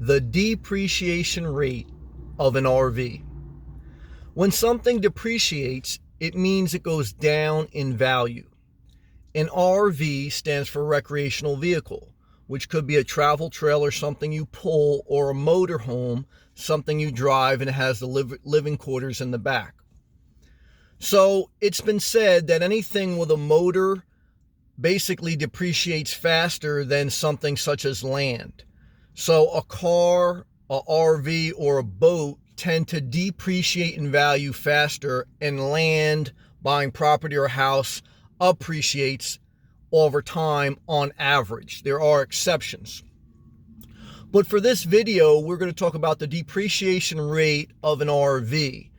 the depreciation rate of an RV. When something depreciates, it means it goes down in value. An RV stands for recreational vehicle, which could be a travel trailer, something you pull, or a motorhome, something you drive and it has the living quarters in the back. So it's been said that anything with a motor basically depreciates faster than something such as land. So a car, a RV, or a boat tend to depreciate in value faster, and land, buying property or a house, appreciates over time on average. There are exceptions. But for this video, we're going to talk about the depreciation rate of an RV.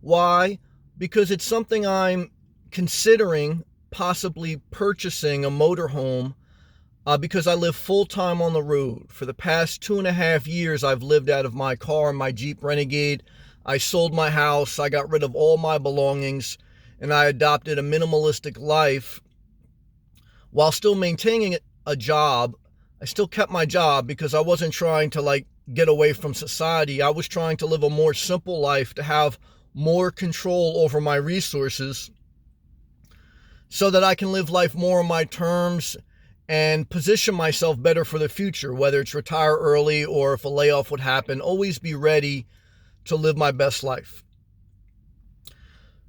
Why? Because it's something I'm considering possibly purchasing a motorhome because I live full-time on the road. For the past 2.5 years, I've lived out of my car, my Jeep Renegade. I sold my house, I got rid of all my belongings, and I adopted a minimalistic life while still maintaining a job. I still kept my job because I wasn't trying to get away from society. I was trying to live a more simple life, to have more control over my resources so that I can live life more on my terms and position myself better for the future, whether it's retire early or if a layoff would happen, always be ready to live my best life.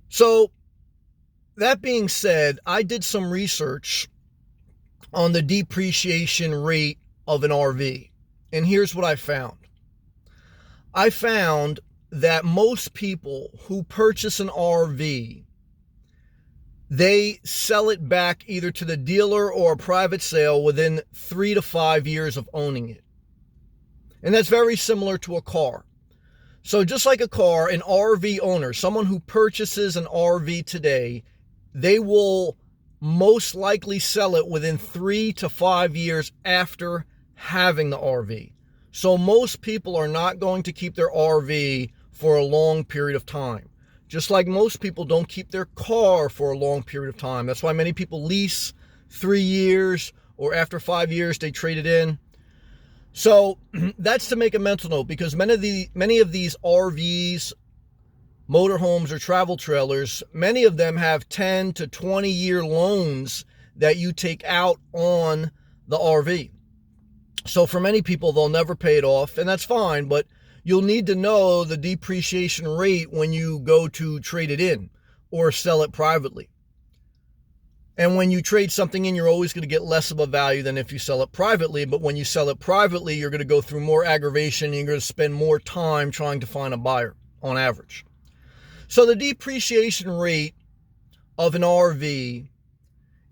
So that being said, I did some research on the depreciation rate of an RV, and here's what I found. I found that most people who purchase an RV, they sell it back either to the dealer or a private sale within 3 to 5 years of owning it. And that's very similar to a car. So just like a car, an RV owner, someone who purchases an RV today, they will most likely sell it within 3 to 5 years after having the RV. So most people are not going to keep their RV for a long period of time. Just like most people don't keep their car for a long period of time. That's why many people lease 3 years, or after 5 years they trade it in. So that's to make a mental note, because many of these RVs, motorhomes, or travel trailers, many of them have 10 to 20 year loans that you take out on the RV. So for many people, they'll never pay it off, and that's fine, but you'll need to know the depreciation rate when you go to trade it in or sell it privately. And when you trade something in, you're always going to get less of a value than if you sell it privately. But when you sell it privately, you're going to go through more aggravation. And you're going to spend more time trying to find a buyer on average. So the depreciation rate of an RV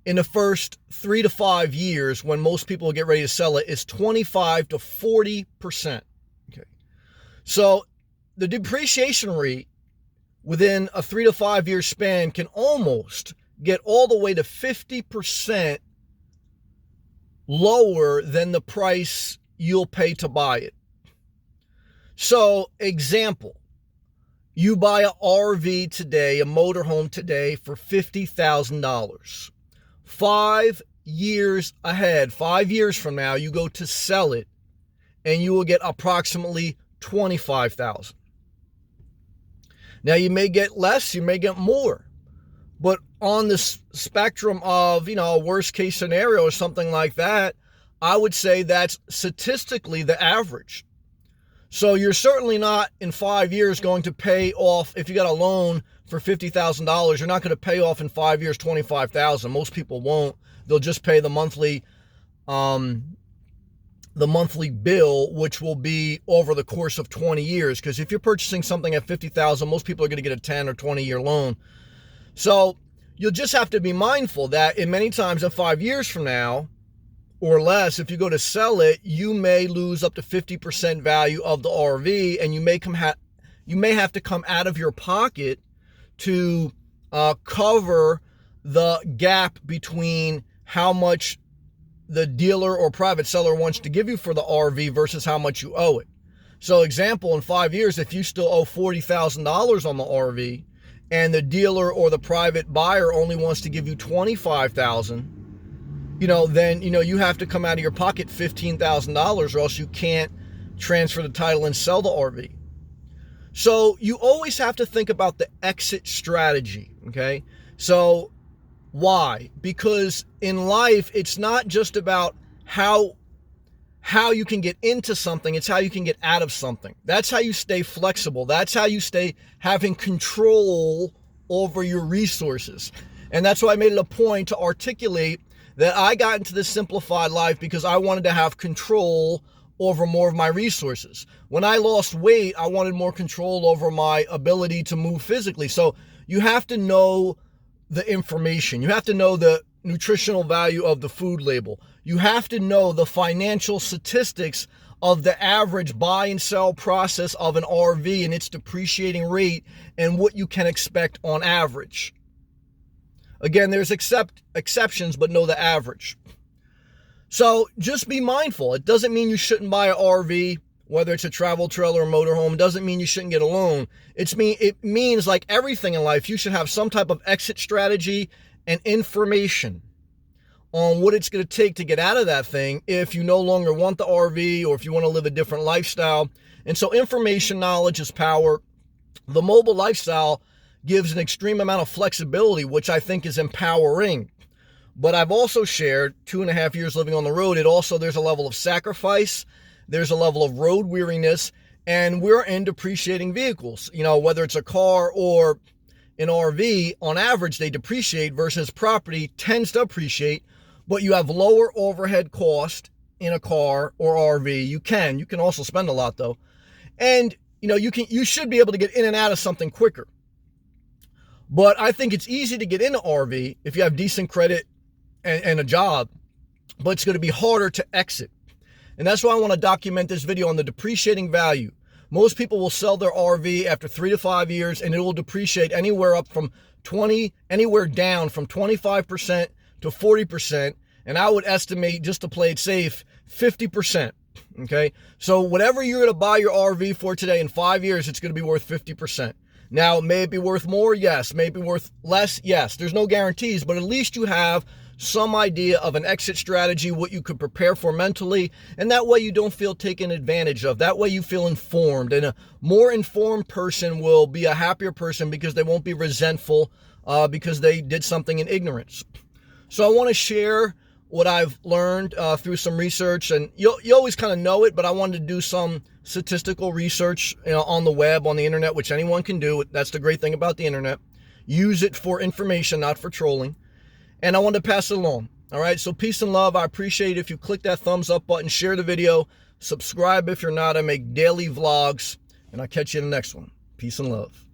in the first 3 to 5 years, when most people get ready to sell it, is 25 to 40%. Okay. So the depreciation rate within a 3 to 5 year span can almost get all the way to 50% lower than the price you'll pay to buy it. So, example, you buy an RV today, a motorhome today, for $50,000. 5 years ahead, 5 years from now, you go to sell it, and you will get approximately $25,000. Now, you may get less, you may get more. But on the spectrum of, a worst case scenario or something like that, I would say that's statistically the average. So you're certainly not in 5 years going to pay off, if you got a loan for $50,000, you're not going to pay off in 5 years $25,000. Most people won't. They'll just pay the monthly bill, which will be over the course of 20 years. Because if you're purchasing something at $50,000, most people are going to get a 10 or 20 year loan. So you'll just have to be mindful that in many times in 5 years from now or less, if you go to sell it, you may lose up to 50% value of the RV, and you may have to come out of your pocket to cover the gap between how much the dealer or private seller wants to give you for the RV versus how much you owe it. So example, in 5 years, if you still owe $40,000 on the RV, and the dealer or the private buyer only wants to give you $25,000, then you have to come out of your pocket $15,000, or else you can't transfer the title and sell the RV. So you always have to think about the exit strategy, okay? So why? Because in life, it's not just about how you can get into something, it's how you can get out of something. That's how you stay flexible. That's how you stay having control over your resources. And that's why I made it a point to articulate that I got into this simplified life because I wanted to have control over more of my resources. When I lost weight, I wanted more control over my ability to move physically. So you have to know the information. You have to know the nutritional value of the food label. You have to know the financial statistics of the average buy and sell process of an RV and its depreciating rate and what you can expect on average. Again, there's exceptions, but know the average. So just be mindful. It doesn't mean you shouldn't buy an RV, whether it's a travel trailer or motorhome. It doesn't mean you shouldn't get a loan. It means like everything in life, you should have some type of exit strategy and information on what it's going to take to get out of that thing if you no longer want the RV or if you want to live a different lifestyle. And so information knowledge is power. The mobile lifestyle gives an extreme amount of flexibility, which I think is empowering. But I've also shared 2.5 years living on the road. There's a level of sacrifice. There's a level of road weariness, and we're in depreciating vehicles. You know, whether it's a car or an RV, on average, they depreciate versus property tends to appreciate, but you have lower overhead cost in a car or RV. You can also spend a lot though. And you should be able to get in and out of something quicker. But I think it's easy to get into RV if you have decent credit and a job, but it's going to be harder to exit. And that's why I want to document this video on the depreciating value. Most people will sell their RV after 3 to 5 years, and it will depreciate anywhere down from 25% to 40%. And I would estimate, just to play it safe, 50%. Okay. So whatever you're going to buy your RV for today, in 5 years, it's going to be worth 50%. Now, may it be worth more? Yes. May it be worth less? Yes. There's no guarantees, but at least you have some idea of an exit strategy, what you could prepare for mentally, and that way you don't feel taken advantage of. That way you feel informed, and a more informed person will be a happier person because they won't be resentful because they did something in ignorance. So I want to share what I've learned through some research, and you always kind of know it, but I wanted to do some statistical research on the web, on the internet, which anyone can do. That's the great thing about the internet. Use it for information, not for trolling. And I wanted to pass it along. All right, so peace and love. I appreciate it if you click that thumbs up button, share the video, subscribe if you're not. I make daily vlogs, and I'll catch you in the next one. Peace and love.